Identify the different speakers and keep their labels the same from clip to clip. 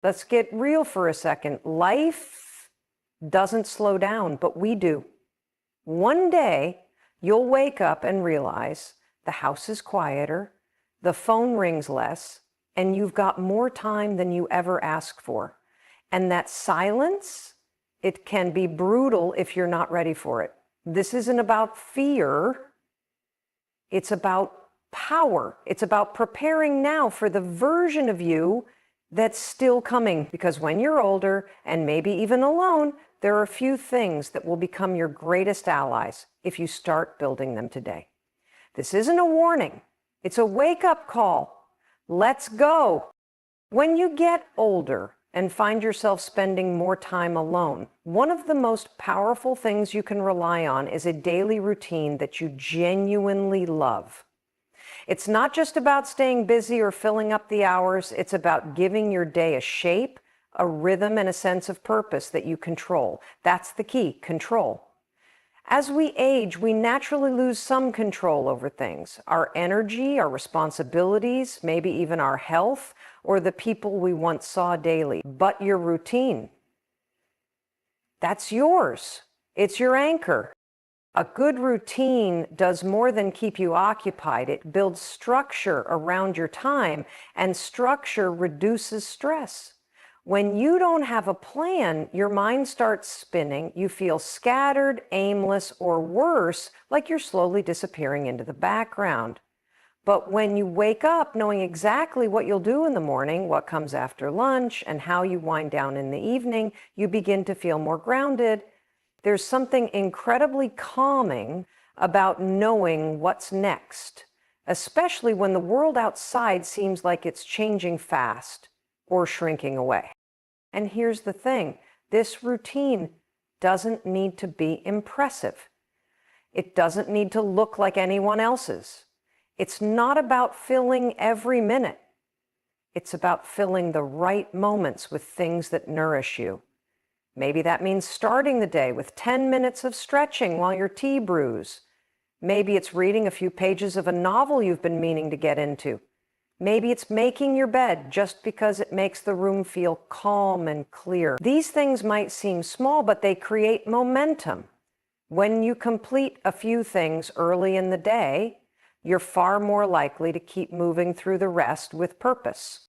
Speaker 1: Let's get real for a second. Life doesn't slow down, but we do. One day, you'll wake up and realize the house is quieter, the phone rings less, and you've got more time than you ever asked for. And that silence, it can be brutal if you're not ready for it. This isn't about fear. It's about power. It's about preparing now for the version of you that's still coming. Because when you're older, and maybe even alone, there are a few things that will become your greatest allies if you start building them today. This isn't a warning. It's a wake-up call. Let's go. When you get older and find yourself spending more time alone, one of the most powerful things you can rely on is a daily routine that you genuinely love. It's not just about staying busy or filling up the hours. It's about giving your day a shape, a rhythm, and a sense of purpose that you control. That's the key, control. As we age, we naturally lose some control over things. Our energy, our responsibilities, maybe even our health, or the people we once saw daily. But your routine, that's yours. It's your anchor. A good routine does more than keep you occupied. It builds structure around your time, and structure reduces stress. When you don't have a plan, your mind starts spinning. You feel scattered, aimless, or worse, like you're slowly disappearing into the background. But when you wake up knowing exactly what you'll do in the morning, what comes after lunch, and how you wind down in the evening, you begin to feel more grounded. There's something incredibly calming about knowing what's next, especially when the world outside seems like it's changing fast or shrinking away. And here's the thing, this routine doesn't need to be impressive. It doesn't need to look like anyone else's. It's not about filling every minute. It's about filling the right moments with things that nourish you. Maybe that means starting the day with 10 minutes of stretching while your tea brews. Maybe it's reading a few pages of a novel you've been meaning to get into. Maybe it's making your bed just because it makes the room feel calm and clear. These things might seem small, but they create momentum. When you complete a few things early in the day, you're far more likely to keep moving through the rest with purpose.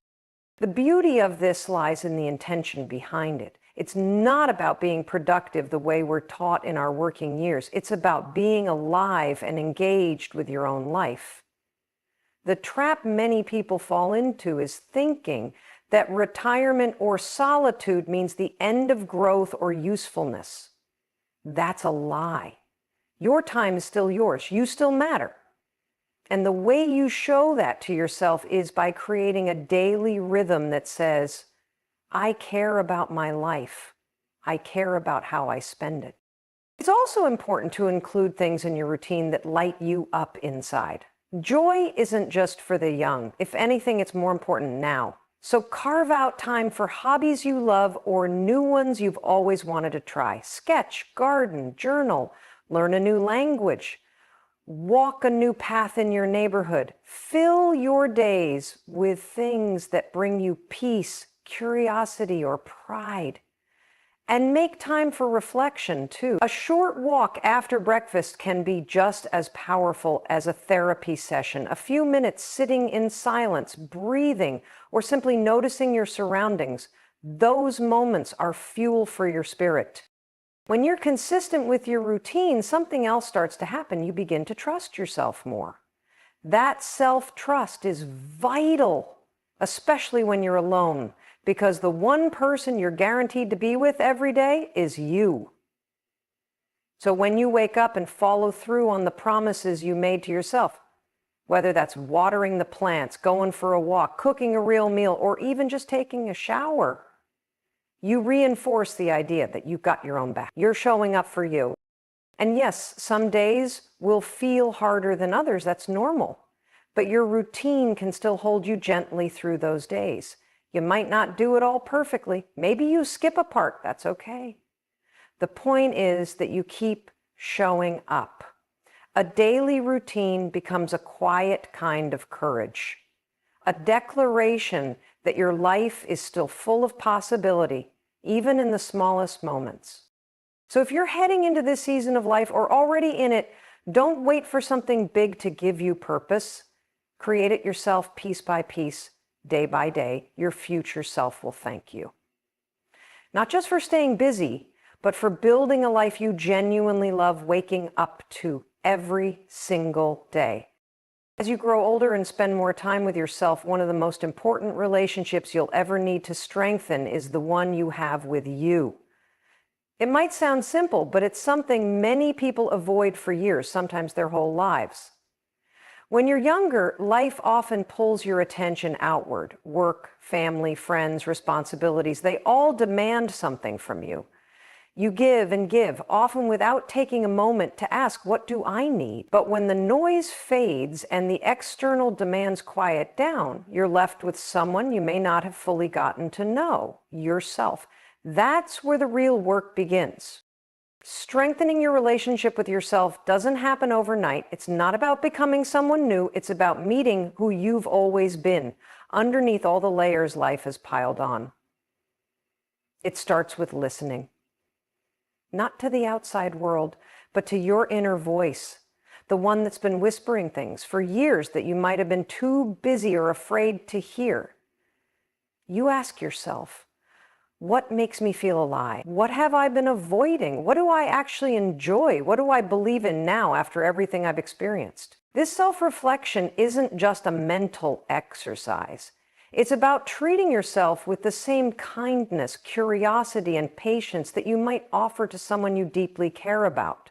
Speaker 1: The beauty of this lies in the intention behind it. It's not about being productive the way we're taught in our working years. It's about being alive and engaged with your own life. The trap many people fall into is thinking that retirement or solitude means the end of growth or usefulness. That's a lie. Your time is still yours. You still matter. And the way you show that to yourself is by creating a daily rhythm that says, I care about my life. I care about how I spend it. It's also important to include things in your routine that light you up inside. Joy isn't just for the young. If anything, it's more important now. So carve out time for hobbies you love or new ones you've always wanted to try. Sketch, garden, journal, learn a new language, walk a new path in your neighborhood. Fill your days with things that bring you peace, curiosity, or pride. And make time for reflection, too. A short walk after breakfast can be just as powerful as a therapy session. A few minutes sitting in silence, breathing, or simply noticing your surroundings. Those moments are fuel for your spirit. When you're consistent with your routine, something else starts to happen. You begin to trust yourself more. That self-trust is vital, especially when you're alone, because the one person you're guaranteed to be with every day is you. So when you wake up and follow through on the promises you made to yourself, whether that's watering the plants, going for a walk, cooking a real meal, or even just taking a shower, you reinforce the idea that you've got your own back. You're showing up for you. And yes, some days will feel harder than others. That's normal. But your routine can still hold you gently through those days. You might not do it all perfectly. Maybe you skip a part. That's okay. The point is that you keep showing up. A daily routine becomes a quiet kind of courage, a declaration that your life is still full of possibility, even in the smallest moments. So if you're heading into this season of life or already in it, don't wait for something big to give you purpose. Create it yourself piece by piece, day by day. Your future self will thank you. Not just for staying busy, but for building a life you genuinely love waking up to every single day. As you grow older and spend more time with yourself, one of the most important relationships you'll ever need to strengthen is the one you have with you. It might sound simple, but it's something many people avoid for years, sometimes their whole lives. When you're younger, life often pulls your attention outward. Work, family, friends, responsibilities, they all demand something from you. You give and give, often without taking a moment to ask, what do I need? But when the noise fades and the external demands quiet down, you're left with someone you may not have fully gotten to know, yourself. That's where the real work begins. Strengthening your relationship with yourself doesn't happen overnight. It's not about becoming someone new. It's about meeting who you've always been, underneath all the layers life has piled on. It starts with listening. Not to the outside world, but to your inner voice, the one that's been whispering things for years that you might have been too busy or afraid to hear. You ask yourself, what makes me feel alive? What have I been avoiding? What do I actually enjoy? What do I believe in now after everything I've experienced? This self-reflection isn't just a mental exercise. It's about treating yourself with the same kindness, curiosity, and patience that you might offer to someone you deeply care about.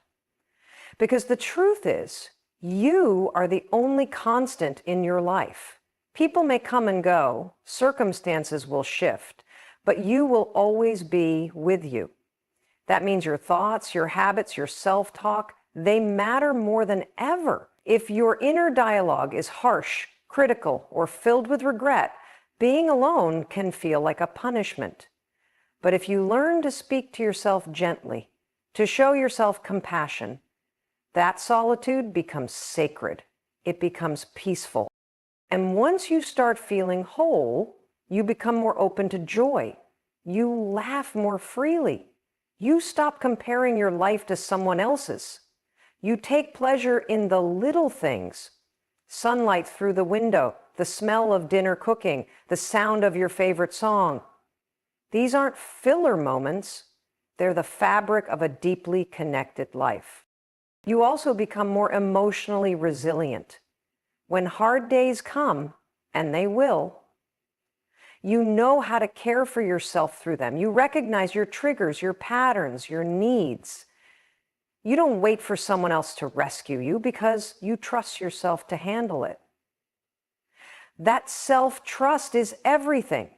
Speaker 1: Because the truth is, you are the only constant in your life. People may come and go, circumstances will shift, but you will always be with you. That means your thoughts, your habits, your self-talk, they matter more than ever. If your inner dialogue is harsh, critical, or filled with regret, being alone can feel like a punishment. But if you learn to speak to yourself gently, to show yourself compassion, that solitude becomes sacred. It becomes peaceful. And once you start feeling whole, you become more open to joy. You laugh more freely. You stop comparing your life to someone else's. You take pleasure in the little things. Sunlight through the window, the smell of dinner cooking, the sound of your favorite song. These aren't filler moments. They're the fabric of a deeply connected life. You also become more emotionally resilient. When hard days come, and they will, you know how to care for yourself through them. You recognize your triggers, your patterns, your needs. You don't wait for someone else to rescue you because you trust yourself to handle it. That self-trust is everything.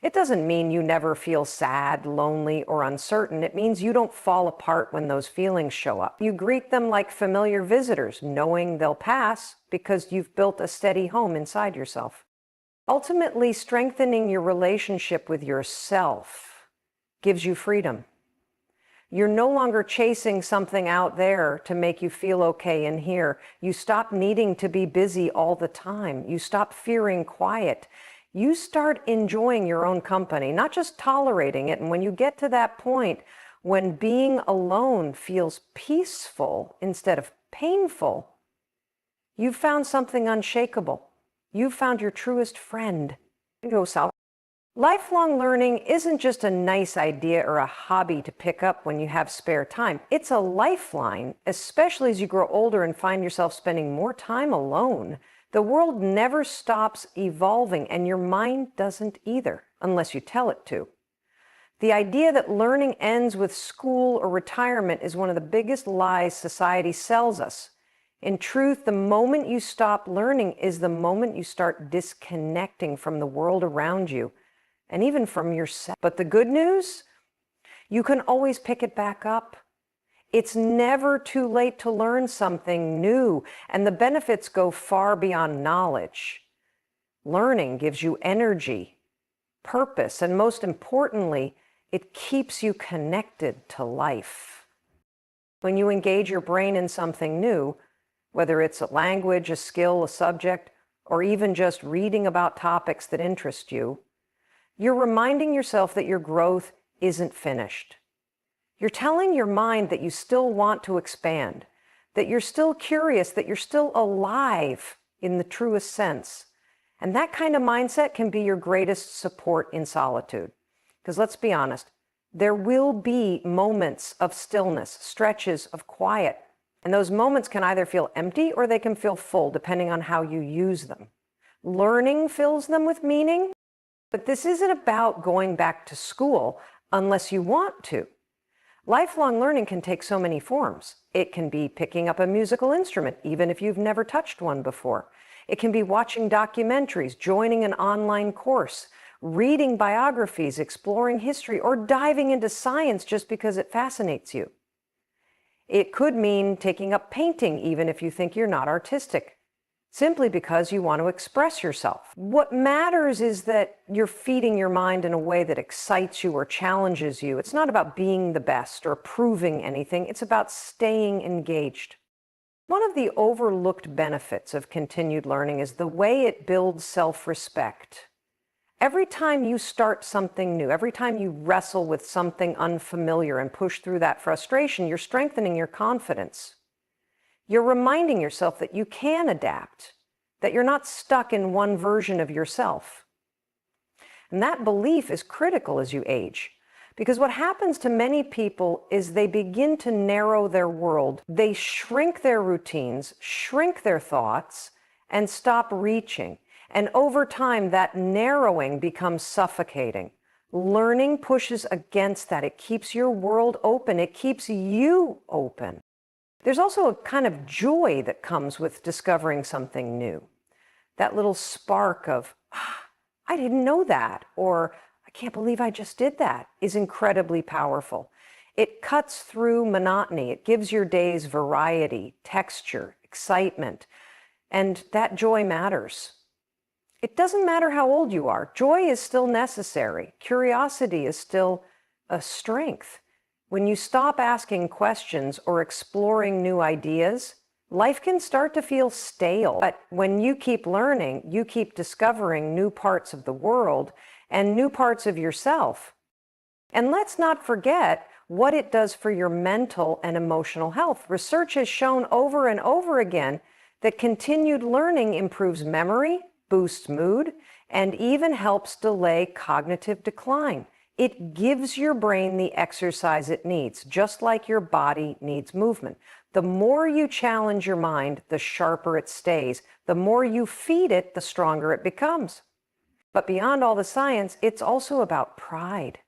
Speaker 1: It doesn't mean you never feel sad, lonely, or uncertain. It means you don't fall apart when those feelings show up. You greet them like familiar visitors, knowing they'll pass because you've built a steady home inside yourself. Ultimately, strengthening your relationship with yourself gives you freedom. You're no longer chasing something out there to make you feel okay in here. You stop needing to be busy all the time. You stop fearing quiet. You start enjoying your own company, not just tolerating it. And when you get to that point, when being alone feels peaceful instead of painful, you've found something unshakable. You've found your truest friend. Yourself. Lifelong learning isn't just a nice idea or a hobby to pick up when you have spare time. It's a lifeline, especially as you grow older and find yourself spending more time alone. The world never stops evolving, and your mind doesn't either, unless you tell it to. The idea that learning ends with school or retirement is one of the biggest lies society sells us. In truth, the moment you stop learning is the moment you start disconnecting from the world around you, and even from yourself. But the good news? You can always pick it back up. It's never too late to learn something new, and the benefits go far beyond knowledge. Learning gives you energy, purpose, and most importantly, it keeps you connected to life. When you engage your brain in something new, whether it's a language, a skill, a subject, or even just reading about topics that interest you, you're reminding yourself that your growth isn't finished. You're telling your mind that you still want to expand, that you're still curious, that you're still alive in the truest sense. And that kind of mindset can be your greatest support in solitude. Because let's be honest, there will be moments of stillness, stretches of quiet. And those moments can either feel empty or they can feel full, depending on how you use them. Learning fills them with meaning, but this isn't about going back to school unless you want to. Lifelong learning can take so many forms. It can be picking up a musical instrument, even if you've never touched one before. It can be watching documentaries, joining an online course, reading biographies, exploring history, or diving into science just because it fascinates you. It could mean taking up painting, even if you think you're not artistic, simply because you want to express yourself. What matters is that you're feeding your mind in a way that excites you or challenges you. It's not about being the best or proving anything. It's about staying engaged. One of the overlooked benefits of continued learning is the way it builds self-respect. Every time you start something new, every time you wrestle with something unfamiliar and push through that frustration, you're strengthening your confidence. You're reminding yourself that you can adapt, that you're not stuck in one version of yourself. And that belief is critical as you age, because what happens to many people is they begin to narrow their world. They shrink their routines, shrink their thoughts, and stop reaching. And over time, that narrowing becomes suffocating. Learning pushes against that. It keeps your world open. It keeps you open. There's also a kind of joy that comes with discovering something new. That little spark of, I didn't know that, or I can't believe I just did that, is incredibly powerful. It cuts through monotony. It gives your days variety, texture, excitement, and that joy matters. It doesn't matter how old you are. Joy is still necessary. Curiosity is still a strength. When you stop asking questions or exploring new ideas, life can start to feel stale. But when you keep learning, you keep discovering new parts of the world and new parts of yourself. And let's not forget what it does for your mental and emotional health. Research has shown over and over again that continued learning improves memory, boosts mood, and even helps delay cognitive decline. It gives your brain the exercise it needs, just like your body needs movement. The more you challenge your mind, the sharper it stays. The more you feed it, the stronger it becomes. But beyond all the science, it's also about pride.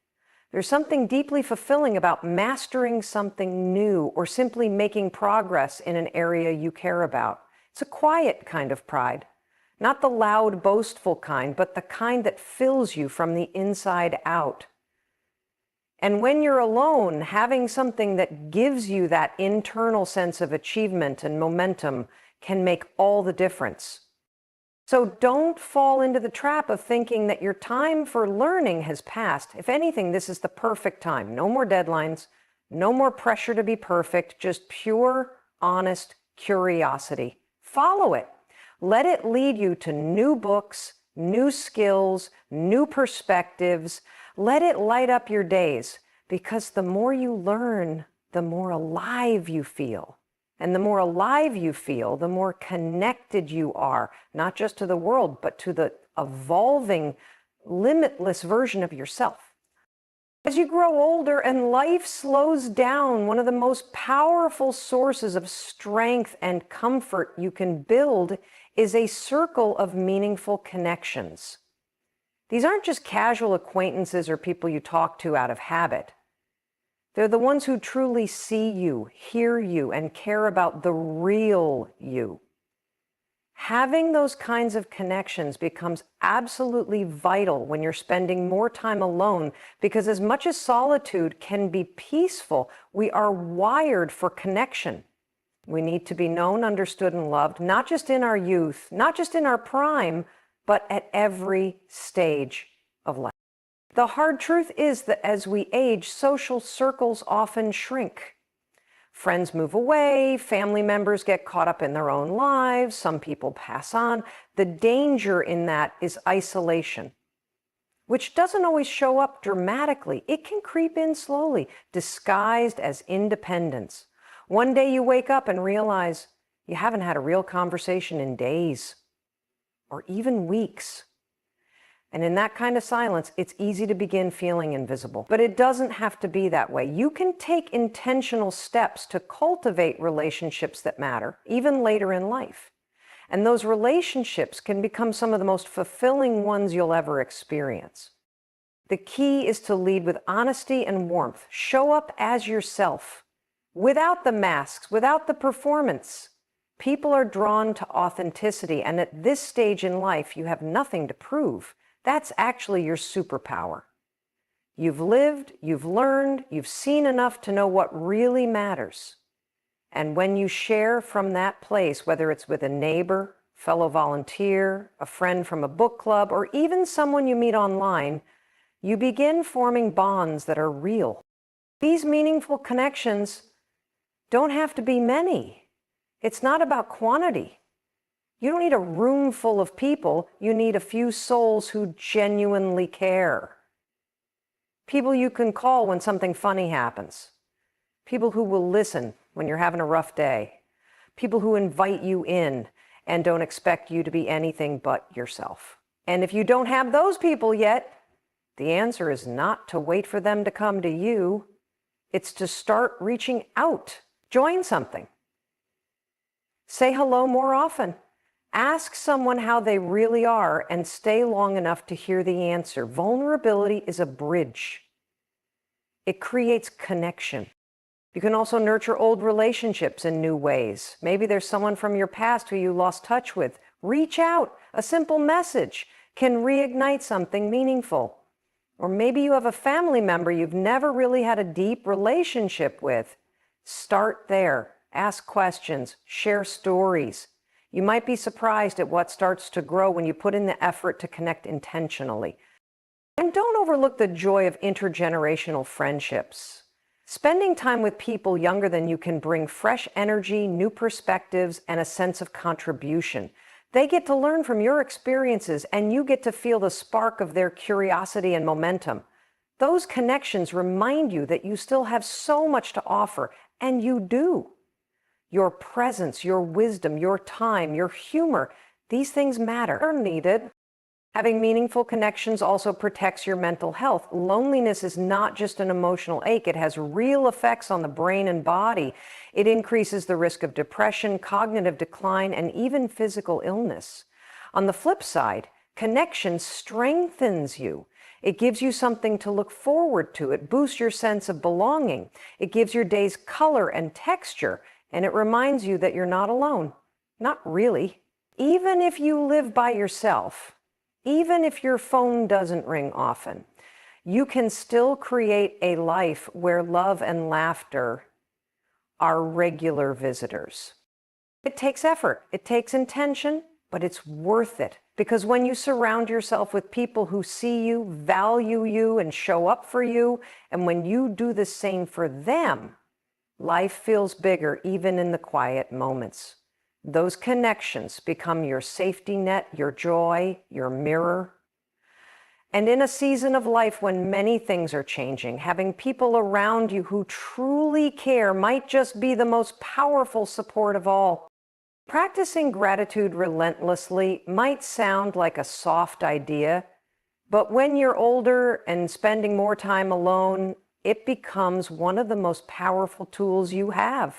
Speaker 1: There's something deeply fulfilling about mastering something new or simply making progress in an area you care about. It's a quiet kind of pride. Not the loud, boastful kind, but the kind that fills you from the inside out. And when you're alone, having something that gives you that internal sense of achievement and momentum can make all the difference. So don't fall into the trap of thinking that your time for learning has passed. If anything, this is the perfect time. No more deadlines, no more pressure to be perfect, just pure, honest curiosity. Follow it. Let it lead you to new books, new skills, new perspectives. Let it light up your days, because the more you learn, the more alive you feel. And the more alive you feel, the more connected you are, not just to the world, but to the evolving, limitless version of yourself. As you grow older and life slows down, one of the most powerful sources of strength and comfort you can build is a circle of meaningful connections. These aren't just casual acquaintances or people you talk to out of habit. They're the ones who truly see you, hear you, and care about the real you. Having those kinds of connections becomes absolutely vital when you're spending more time alone, because as much as solitude can be peaceful, we are wired for connection. We need to be known, understood, and loved, not just in our youth, not just in our prime, but at every stage of life. The hard truth is that as we age, social circles often shrink. Friends move away, family members get caught up in their own lives, some people pass on. The danger in that is isolation, which doesn't always show up dramatically. It can creep in slowly, disguised as independence. One day you wake up and realize you haven't had a real conversation in days or even weeks. And in that kind of silence, it's easy to begin feeling invisible. But it doesn't have to be that way. You can take intentional steps to cultivate relationships that matter, even later in life. And those relationships can become some of the most fulfilling ones you'll ever experience. The key is to lead with honesty and warmth. Show up as yourself, without the masks, without the performance. People are drawn to authenticity, and at this stage in life, you have nothing to prove. That's actually your superpower. You've lived, you've learned, you've seen enough to know what really matters. And when you share from that place, whether it's with a neighbor, fellow volunteer, a friend from a book club, or even someone you meet online, you begin forming bonds that are real. These meaningful connections don't have to be many. It's not about quantity. You don't need a room full of people. You need a few souls who genuinely care. People you can call when something funny happens. People who will listen when you're having a rough day. People who invite you in and don't expect you to be anything but yourself. And if you don't have those people yet, the answer is not to wait for them to come to you. It's to start reaching out. Join something. Say hello more often. Ask someone how they really are and stay long enough to hear the answer. Vulnerability is a bridge. It creates connection. You can also nurture old relationships in new ways. Maybe there's someone from your past who you lost touch with. Reach out. A simple message can reignite something meaningful. Or maybe you have a family member you've never really had a deep relationship with. Start there. Ask questions. Share stories. You might be surprised at what starts to grow when you put in the effort to connect intentionally. And don't overlook the joy of intergenerational friendships. Spending time with people younger than you can bring fresh energy, new perspectives, and a sense of contribution. They get to learn from your experiences, and you get to feel the spark of their curiosity and momentum. Those connections remind you that you still have so much to offer, and you do. Your presence, your wisdom, your time, your humor, these things matter. They're needed. Having meaningful connections also protects your mental health. Loneliness is not just an emotional ache. It has real effects on the brain and body. It increases the risk of depression, cognitive decline, and even physical illness. On the flip side, connection strengthens you. It gives you something to look forward to. It boosts your sense of belonging. It gives your days color and texture. And it reminds you that you're not alone. Not really. Even if you live by yourself, even if your phone doesn't ring often, you can still create a life where love and laughter are regular visitors. It takes effort, it takes intention, but it's worth it. Because when you surround yourself with people who see you, value you, and show up for you, and when you do the same for them, life feels bigger even in the quiet moments. Those connections become your safety net, your joy, your mirror. And in a season of life when many things are changing, having people around you who truly care might just be the most powerful support of all. Practicing gratitude relentlessly might sound like a soft idea, but when you're older and spending more time alone, it becomes one of the most powerful tools you have.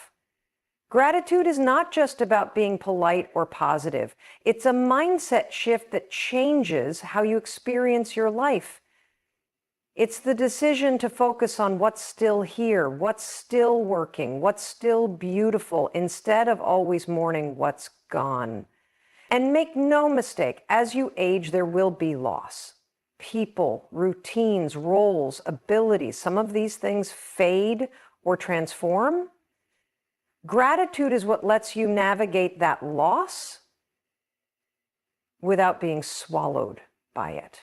Speaker 1: Gratitude is not just about being polite or positive. It's a mindset shift that changes how you experience your life. It's the decision to focus on what's still here, what's still working, what's still beautiful, instead of always mourning what's gone. And make no mistake, as you age, there will be loss. People, routines, roles, abilities, some of these things fade or transform. Gratitude is what lets you navigate that loss without being swallowed by it.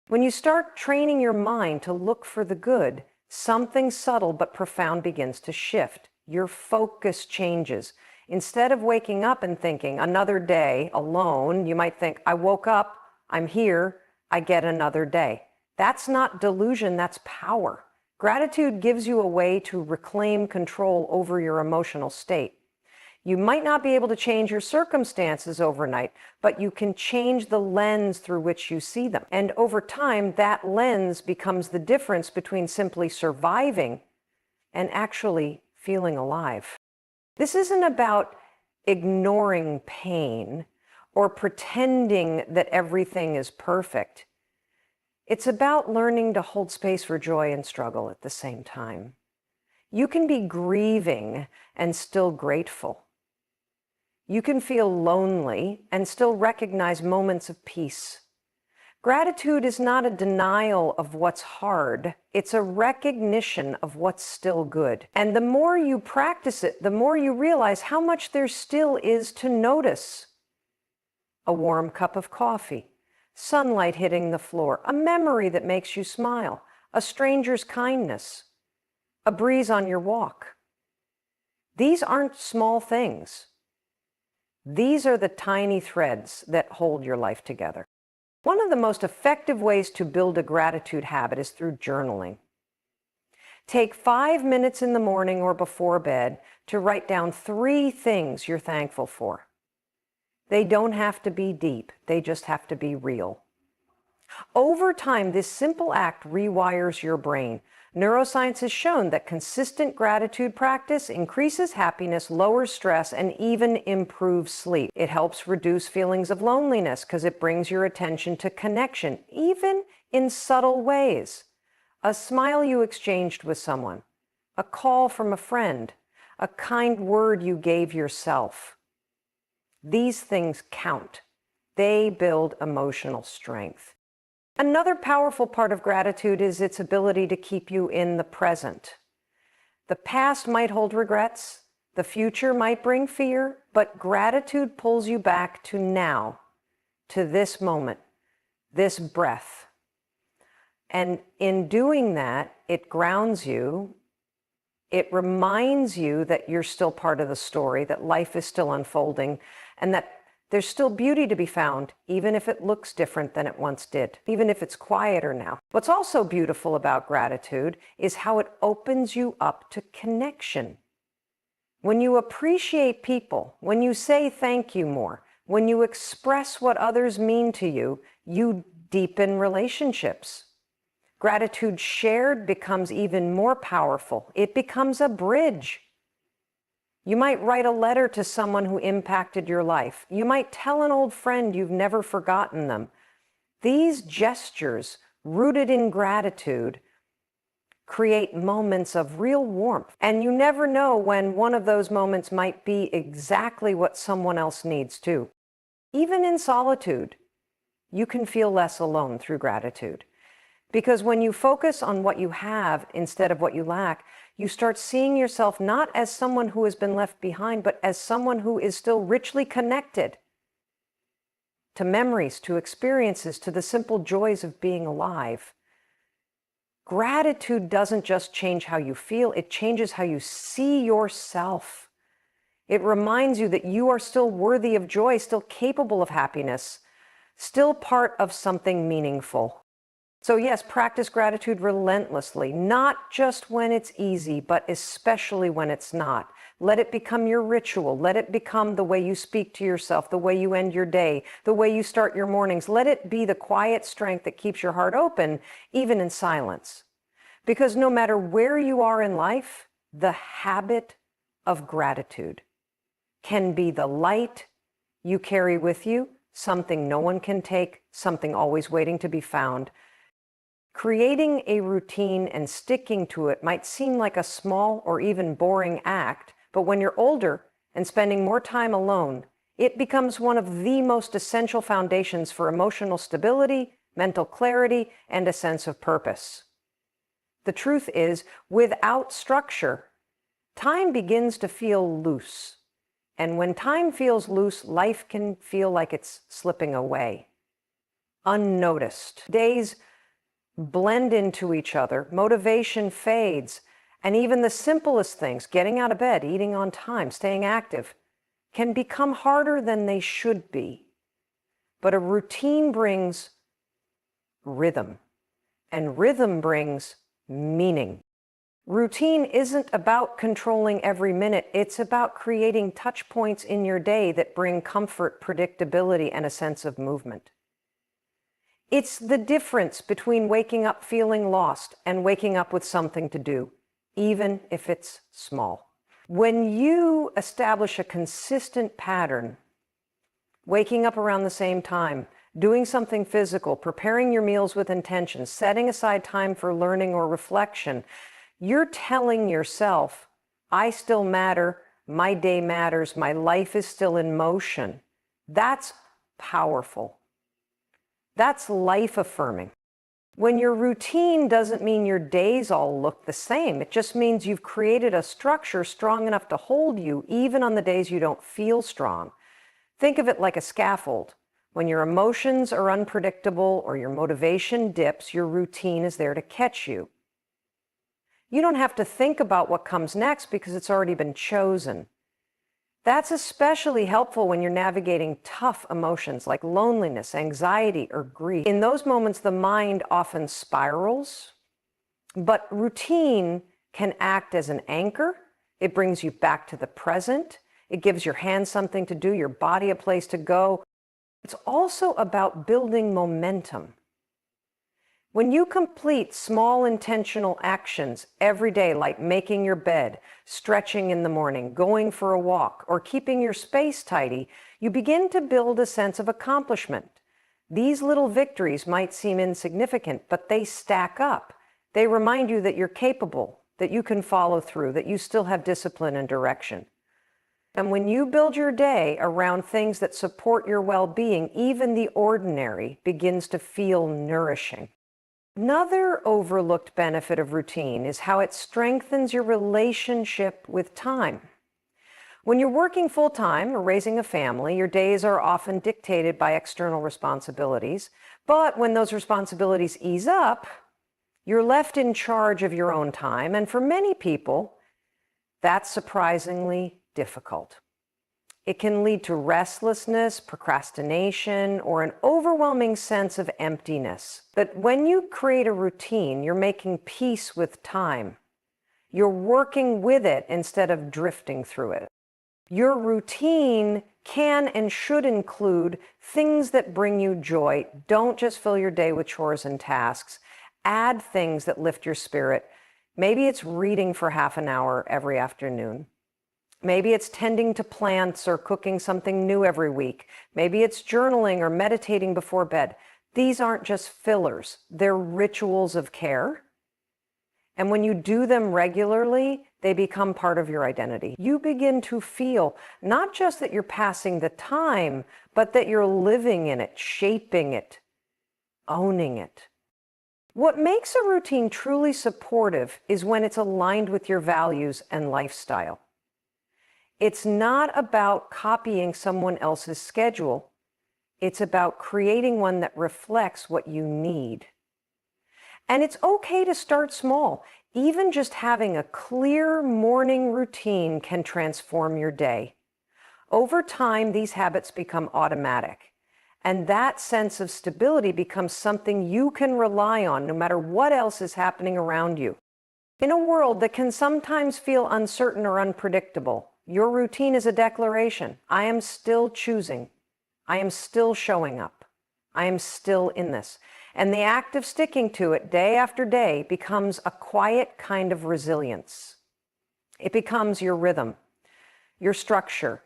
Speaker 1: When you start training your mind to look for the good, something subtle but profound begins to shift. Your focus changes. Instead of waking up and thinking, another day alone, you might think, I woke up, I'm here, I get another day. That's not delusion, that's power. Gratitude gives you a way to reclaim control over your emotional state. You might not be able to change your circumstances overnight, but you can change the lens through which you see them. And over time, that lens becomes the difference between simply surviving and actually feeling alive. This isn't about ignoring pain or pretending that everything is perfect. It's about learning to hold space for joy and struggle at the same time. You can be grieving and still grateful. You can feel lonely and still recognize moments of peace. Gratitude is not a denial of what's hard. It's a recognition of what's still good. And the more you practice it, the more you realize how much there still is to notice. A warm cup of coffee, sunlight hitting the floor, a memory that makes you smile, a stranger's kindness, a breeze on your walk. These aren't small things. These are the tiny threads that hold your life together. One of the most effective ways to build a gratitude habit is through journaling. Take 5 minutes in the morning or before bed to write down 3 things you're thankful for. They don't have to be deep, they just have to be real. Over time, this simple act rewires your brain. Neuroscience has shown that consistent gratitude practice increases happiness, lowers stress, and even improves sleep. It helps reduce feelings of loneliness because it brings your attention to connection, even in subtle ways. A smile you exchanged with someone, a call from a friend, a kind word you gave yourself. These things count. They build emotional strength. Another powerful part of gratitude is its ability to keep you in the present. The past might hold regrets, the future might bring fear, but gratitude pulls you back to now, to this moment, this breath. And in doing that, it grounds you. It reminds you that you're still part of the story, that life is still unfolding, and that there's still beauty to be found, even if it looks different than it once did, even if it's quieter now. What's also beautiful about gratitude is how it opens you up to connection. When you appreciate people, when you say thank you more, when you express what others mean to you, you deepen relationships. Gratitude shared becomes even more powerful. It becomes a bridge. You might write a letter to someone who impacted your life. You might tell an old friend you've never forgotten them. These gestures, rooted in gratitude, create moments of real warmth. And you never know when one of those moments might be exactly what someone else needs too. Even in solitude, you can feel less alone through gratitude. Because when you focus on what you have instead of what you lack, you start seeing yourself not as someone who has been left behind, but as someone who is still richly connected to memories, to experiences, to the simple joys of being alive. Gratitude doesn't just change how you feel, it changes how you see yourself. It reminds you that you are still worthy of joy, still capable of happiness, still part of something meaningful. So yes, practice gratitude relentlessly, not just when it's easy, but especially when it's not. Let it become your ritual. Let it become the way you speak to yourself, the way you end your day, the way you start your mornings. Let it be the quiet strength that keeps your heart open, even in silence. Because no matter where you are in life, the habit of gratitude can be the light you carry with you, something no one can take, something always waiting to be found. Creating a routine and sticking to it might seem like a small or even boring act, but when you're older and spending more time alone, it becomes one of the most essential foundations for emotional stability, mental clarity, and a sense of purpose. The truth is, without structure, time begins to feel loose. And when time feels loose, life can feel like it's slipping away, unnoticed. Days blend into each other, motivation fades, And even the simplest things, getting out of bed, eating on time, staying active, can become harder than they should be. But a routine brings rhythm, and rhythm brings meaning. Routine isn't about controlling every minute. It's about creating touch points in your day that bring comfort, predictability, and a sense of movement. It's the difference between waking up feeling lost and waking up with something to do, even if it's small. When you establish a consistent pattern, waking up around the same time, doing something physical, preparing your meals with intention, setting aside time for learning or reflection, you're telling yourself, I still matter, my day matters, my life is still in motion. That's powerful. That's life affirming. When your routine doesn't mean your days all look the same. It just means you've created a structure strong enough to hold you even on the days you don't feel strong. Think of it like a scaffold. When your emotions are unpredictable or your motivation dips, your routine is there to catch you. You don't have to think about what comes next because it's already been chosen. That's especially helpful when you're navigating tough emotions like loneliness, anxiety, or grief. In those moments, the mind often spirals, but routine can act as an anchor. It brings you back to the present. It gives your hands something to do, your body a place to go. It's also about building momentum. When you complete small intentional actions every day, like making your bed, stretching in the morning, going for a walk, or keeping your space tidy, you begin to build a sense of accomplishment. These little victories might seem insignificant, but they stack up. They remind you that you're capable, that you can follow through, that you still have discipline and direction. And when you build your day around things that support your well-being, even the ordinary begins to feel nourishing. Another overlooked benefit of routine is how it strengthens your relationship with time. When you're working full-time or raising a family, your days are often dictated by external responsibilities. But when those responsibilities ease up, you're left in charge of your own time. And for many people, that's surprisingly difficult. It can lead to restlessness, procrastination, or an overwhelming sense of emptiness. But when you create a routine, you're making peace with time. You're working with it instead of drifting through it. Your routine can and should include things that bring you joy. Don't just fill your day with chores and tasks. Add things that lift your spirit. Maybe it's reading for half an hour every afternoon. Maybe it's tending to plants or cooking something new every week. Maybe it's journaling or meditating before bed. These aren't just fillers. They're rituals of care. And when you do them regularly, they become part of your identity. You begin to feel not just that you're passing the time, but that you're living in it, shaping it, owning it. What makes a routine truly supportive is when it's aligned with your values and lifestyle. It's not about copying someone else's schedule. It's about creating one that reflects what you need. And it's okay to start small. Even just having a clear morning routine can transform your day. Over time, these habits become automatic. And that sense of stability becomes something you can rely on no matter what else is happening around you. In a world that can sometimes feel uncertain or unpredictable, your routine is a declaration. I am still choosing. I am still showing up. I am still in this. And the act of sticking to it day after day becomes a quiet kind of resilience. It becomes your rhythm, your structure,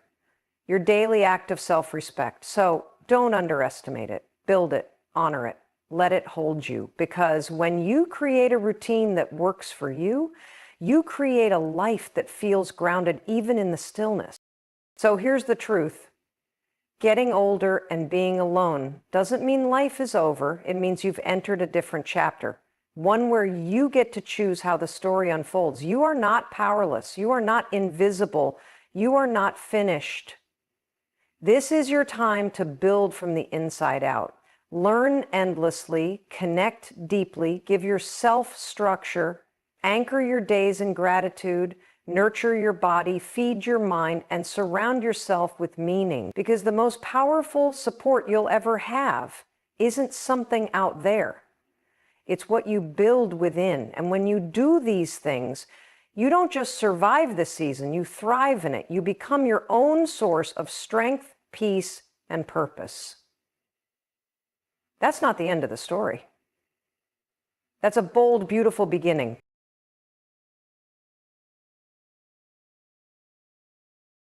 Speaker 1: your daily act of self-respect. So don't underestimate it. Build it, honor it, let it hold you. Because when you create a routine that works for you, you create a life that feels grounded even in the stillness. So here's the truth. Getting older and being alone doesn't mean life is over. It means you've entered a different chapter, one where you get to choose how the story unfolds. You are not powerless. You are not invisible. You are not finished. This is your time to build from the inside out. Learn endlessly, connect deeply, give yourself structure, Anchor your days in gratitude, nurture your body, feed your mind, and surround yourself with meaning. Because the most powerful support you'll ever have isn't something out there. It's what you build within. And when you do these things, you don't just survive the season, you thrive in it. You become your own source of strength, peace, and purpose. That's not the end of the story. That's a bold, beautiful beginning.